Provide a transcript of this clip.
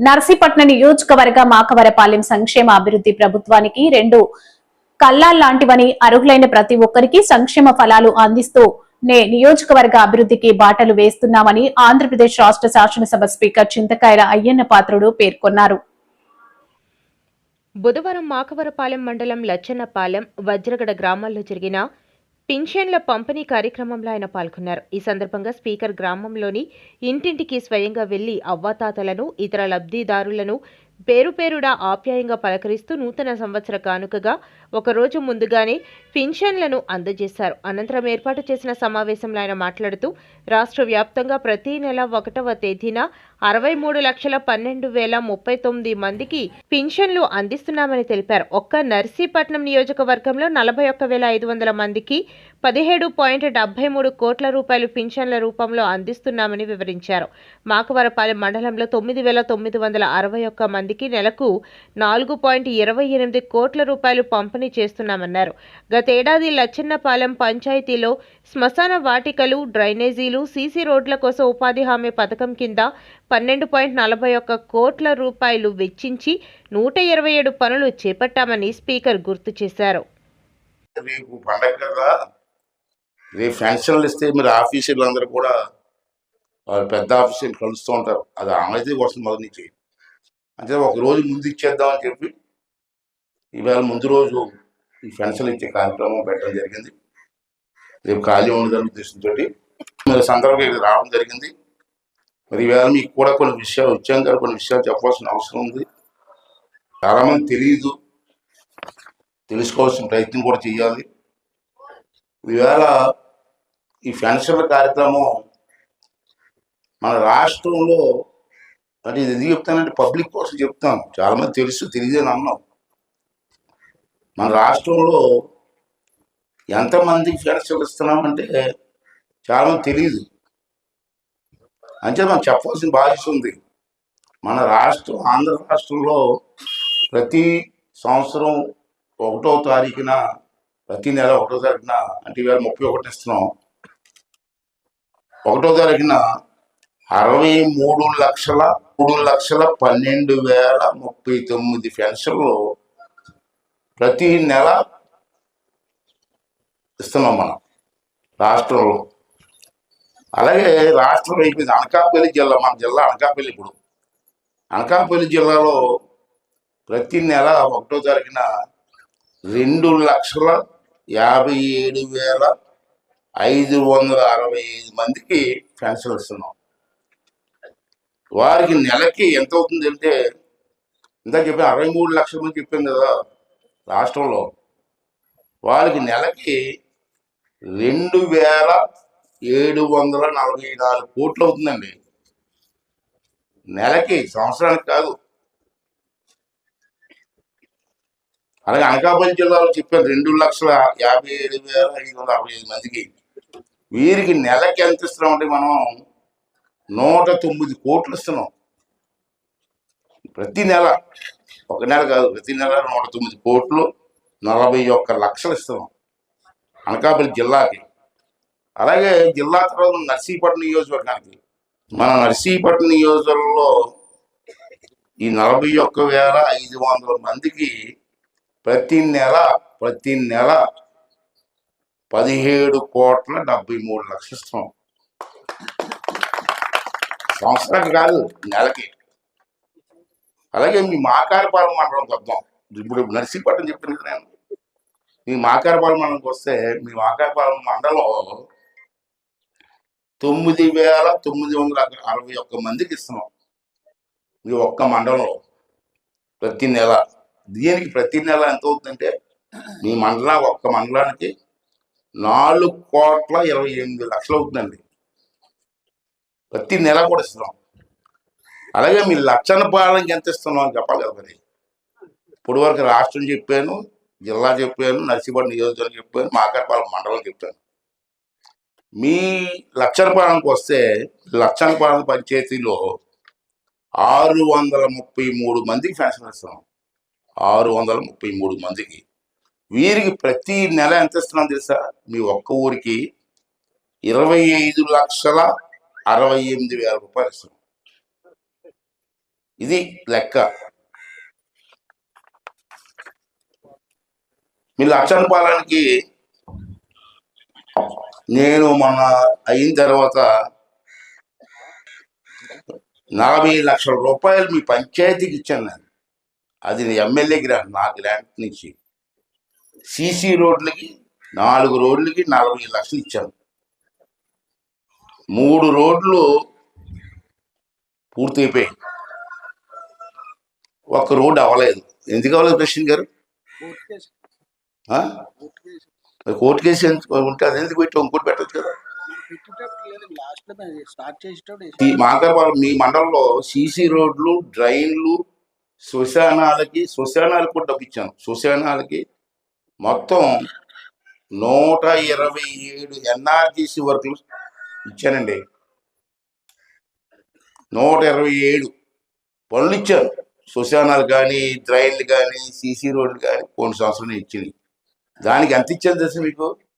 నర్సీపట్నం నియోజకవర్గ మాకవరపాలెం సంక్షేమ అభివృద్ధి ప్రభుత్వానికి రెండు కళ్ళాల్లాంటివని అర్హులైన ప్రతి ఒక్కరికి సంక్షేమ ఫలాలు అందిస్తూ నియోజకవర్గ అభివృద్ధికి బాటలు వేస్తున్నామని ఆంధ్రప్రదేశ్ రాష్ట్ర శాసనసభ స్పీకర్ చింతకాయల అయ్యన్న పాత్రుడు పేర్కొన్నారు. బుధవారం మాకవరపాలెం మండలం లచ్చన్నపాలెం, వజ్రగడ గ్రామాల్లో జరిగిన పింఛన్ల పంపిణీ కార్యక్రమంలో ఆయన పాల్గొన్నారు. ఈ సందర్భంగా స్పీకర్ గ్రామంలోని ఇంటింటికి స్వయంగా వెళ్లి అవ్వాతాతలను, ఇతర లబ్ధిదారులను పేరు పేరుడా ఆప్యాయంగా పలకరిస్తూ నూతన సంవత్సర కానుకగా ఒకరోజు ముందుగానే పింఛన్లను అందజేశారు. అనంతరం ఏర్పాటు చేసిన సమావేశంలో ఆయన మాట్లాడుతూ రాష్ట్ర వ్యాప్తంగా ప్రతి నెల 1వ తేదీన 63,12,039 మందికి పింఛన్లు అందిస్తున్నామని తెలిపారు. ఒక్క నర్సీపట్నం నియోజకవర్గంలో 41,500 మందికి 17.73 కోట్ల రూపాయలు పింఛన్ల రూపంలో అందిస్తున్నామని వివరించారు. మాకవరపాలెం మండలంలో 9,961 మందికి నెలకు 4.28 కోట్ల రూపాయలు పంపిణీ చేస్తున్నామన్నారు. గతేడాది లచ్చన్నపాలెం పంచాయతీలో శ్మశాన వాటికలు, డ్రైనేజీలు, సీసీ రోడ్ల కోసం ఉపాధి హామీ పథకం కింద 12.41 కోట్ల రూపాయలు వెచ్చించి 127 పనులు చేపట్టామని స్పీకర్ గుర్తు చేశారు. రేపు పండగ కదా, రేపు పెన్షన్లు ఇస్తే మీరు ఆఫీసర్లు అందరూ కూడా వాళ్ళు పెద్ద ఆఫీసర్లు కలుస్తూ ఉంటారు. అది అమలైతే వస్తుంది మొదటి నుంచి. అంటే ఒక రోజు ముందు ఇచ్చేద్దామని చెప్పి ఈవేళ ముందు రోజు ఈ పెన్షన్లు ఇచ్చే కార్యక్రమం పెట్టడం జరిగింది. రేపు ఖాళీ ఉండదని ఉద్దేశంతో మీరు సందర్భంగా రావడం జరిగింది. మరి ఈవేళ మీకు కూడా కొన్ని విషయాలు వచ్చాం కదా, కొన్ని విషయాలు చెప్పాల్సిన అవసరం ఉంది. చాలామంది తెలియదు, తెలుసుకోవాల్సిన ప్రయత్నం కూడా చేయాలి. ఈవేళ ఈ పెన్షన్ల కార్యక్రమం మన రాష్ట్రంలో, అంటే ఇది ఎందుకు చెప్తానంటే పబ్లిక్ కోసం చెప్తాను, చాలామంది తెలుసు తెలియదని అన్నాం. మన రాష్ట్రంలో ఎంతమందికి పెన్షన్లు ఇస్తున్నామంటే చాలామంది తెలియదు. అంటే మనం చెప్పాల్సిన బాధ్యత ఉంది. మన రాష్ట్రం, ఆంధ్ర రాష్ట్రంలో ప్రతి సంవత్సరం 1వ తారీఖున, ప్రతి నెల 1వ తారీఖున, అంటే ఇవాళ 31 ఇస్తున్నాం, 1వ తారీఖున 63,12,039 పెన్షన్లు ప్రతి నెల ఇస్తున్నాం మనం రాష్ట్రంలో. అలాగే రాష్ట్రం అయిపోయింది. అనకాపల్లి జిల్లా, మన జిల్లా అనకాపల్లి. ఇప్పుడు అనకాపల్లి జిల్లాలో ప్రతి నెల 1వ తారీఖున 2,57,565 మందికి పెన్షన్ ఇస్తున్నాం. వారికి నెలకి ఎంత అవుతుంది అంటే, ఇందాక చెప్పాను 63 లక్షల మంది చెప్పాను కదా రాష్ట్రంలో. వారికి నెలకి 2,744 కోట్లు అవుతుందండి నెలకి, సంవత్సరానికి కాదు. అలాగే అనకాపల్లి జిల్లాలో చెప్పాను 2,57,565 మందికి. వీరికి నెలకి ఎంత ఇస్తున్నామంటే మనం 109 కోట్లు ఇస్తున్నాం ప్రతి నెల. ఒక నెల కాదు, ప్రతి నెల 109 కోట్లు 41 లక్షలు ఇస్తున్నాం అనకాపల్లి జిల్లాకి. అలాగే జిల్లా తర్వాత నర్సీపట్నం నియోజకవర్గానికి, మన నర్సీపట్నం నియోజకవర్గంలో ఈ 41,500 మందికి ప్రతి నెల 17,73,00,000 ఇస్తున్నాం. సంవత్సరానికి కాదు, నెలకి. అలాగే మీ మాకారపాలెం మండలంకి వద్దాం. ఇప్పుడు నర్సీపట్నం చెప్పాను కదా నేను. మీ మాకారపాలెం మండలంకి వస్తే, మీ మాకారపాలెం మండలం 9,961 మందికి ఇస్తున్నాం మీ ఒక్క మండలంలో ప్రతి నెల. దీనికి ప్రతి నెల ఎంత అవుతుందంటే, మీ ఒక్క మండలానికి 4,28,00,000 అవుతుందండి ప్రతి నెల కూడా ఇస్తున్నాం. అలాగే మీ లచ్చన్నపాలెంకి ఎంత ఇస్తున్నాం అని చెప్పాలి కదా. మరి ఇప్పుడు వరకు రాష్ట్రం చెప్పాను, జిల్లా చెప్పాను, నర్సీపట్నం నియోజకవర్గం చెప్పాను, మాకారపాలెం మండలం చెప్పాను. మీ లచ్చనపాలెంకి వస్తే లచ్చనపాలెం పంచాయతీలో 633 మందికి పెన్షన్ ఇస్తున్నాం. 633 మందికి. వీరికి ప్రతి నెల ఎంత ఇస్తున్నాం తెలుసా? మీ ఒక్క ఊరికి 25,68,000 రూపాయలు ఇస్తున్నాం. ఇది లెక్క. మీ లచ్చనపాలెంకి నేను మొన్న అయిన తర్వాత 40 లక్షల రూపాయలు మీ పంచాయతీకి ఇచ్చాను నేను. అది ఎమ్మెల్యే గ్రాంట్, నా గ్రాంట్ నుంచి. సీసీ రోడ్లకి 4 రోడ్లకి 40 లక్షలు ఇచ్చాను. 3 రోడ్లు పూర్తయిపోయాయి, ఒక్క రోడ్డు అవ్వలేదు. ఎందుకు అవ్వలేదు ప్రెసిడెంట్ గారు? కోర్టు కేసు ఉంటే అది ఎందుకు పెట్టి ఇంకోటి పెట్టచ్చు కదా? ఈ మాకరపాలెం మీ మండలంలో సీసీ రోడ్లు, డ్రైన్లు, శ్మశానాలకు కూడా డబ్బు ఇచ్చాను. శ్మశానాలకి మొత్తం 127 ఎన్ఆర్జీసీ వర్కులు ఇచ్చానండి. 127 పనులు ఇచ్చారు. శ్మశానాలు కానీ, డ్రైన్లు కానీ, సీసీ రోడ్లు కానీ కొన్ని సంవత్సరాలు ఇచ్చింది. దానికి ఎంత ఇచ్చాను తెలుసు మీకు?